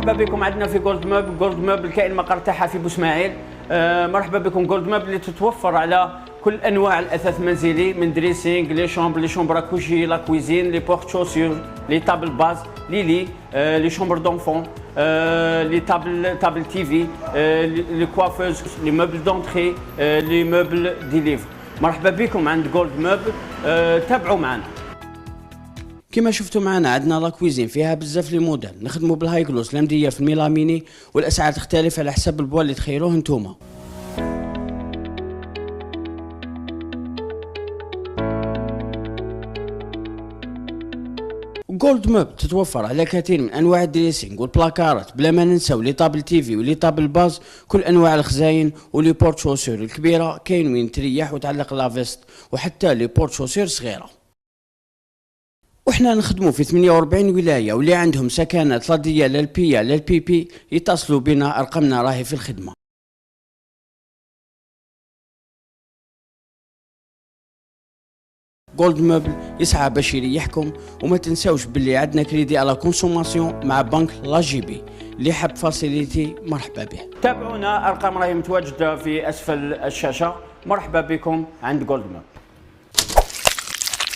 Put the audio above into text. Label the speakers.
Speaker 1: مرحبا بكم عندنا في جولد موب. جولد موب كائن مقر تاعها في بوسماعيل. مرحبا بكم. جولد موب اللي تتوفر على كل انواع الاثاث المنزلي، من دريسينغ، لي شومبر اكوجي، لا كويزين، لي بورت شوسور، لي تابل باز، لي شومبر دونفون، لي تابل تي في، لي كوافوز، لي موبل دونتري، لي موبل دي ليفر. مرحبا بكم عند جولد موب. تابعوا معنا. كما شفتوا معنا عندنا لا كويزين فيها بزاف لي موديل، نخدموا بالهاي كلوس الامديه في الميلاميني، والاسعار تختلف على حسب البوا اللي تخيروه نتوما. جولد موب تتوفر على كثير من انواع الدريسينغ والبلاكارات، بلا ما ننساو لي طابل تيفي ولي طابل باز، كل انواع الخزاين ولي بورت شوسور الكبيره، كاين وين تريح وتعلق لافيست، وحتى لي بورت شوسور صغيره. وحنا نخدموا في 48 ولايه، واللي عندهم سكنات لا ديال لا البيا لا البي بي يتصلوا بنا، ارقامنا راهي في الخدمه. جولد موبل يسعى باش يريحكم، وما تنساوش باللي عندنا كريدي على كونسوماسيون مع بنك لا جي بي، اللي حب فاسيليتي مرحبا به. تابعونا، ارقام راهي متواجده في اسفل الشاشه. مرحبا بكم عند جولد موب.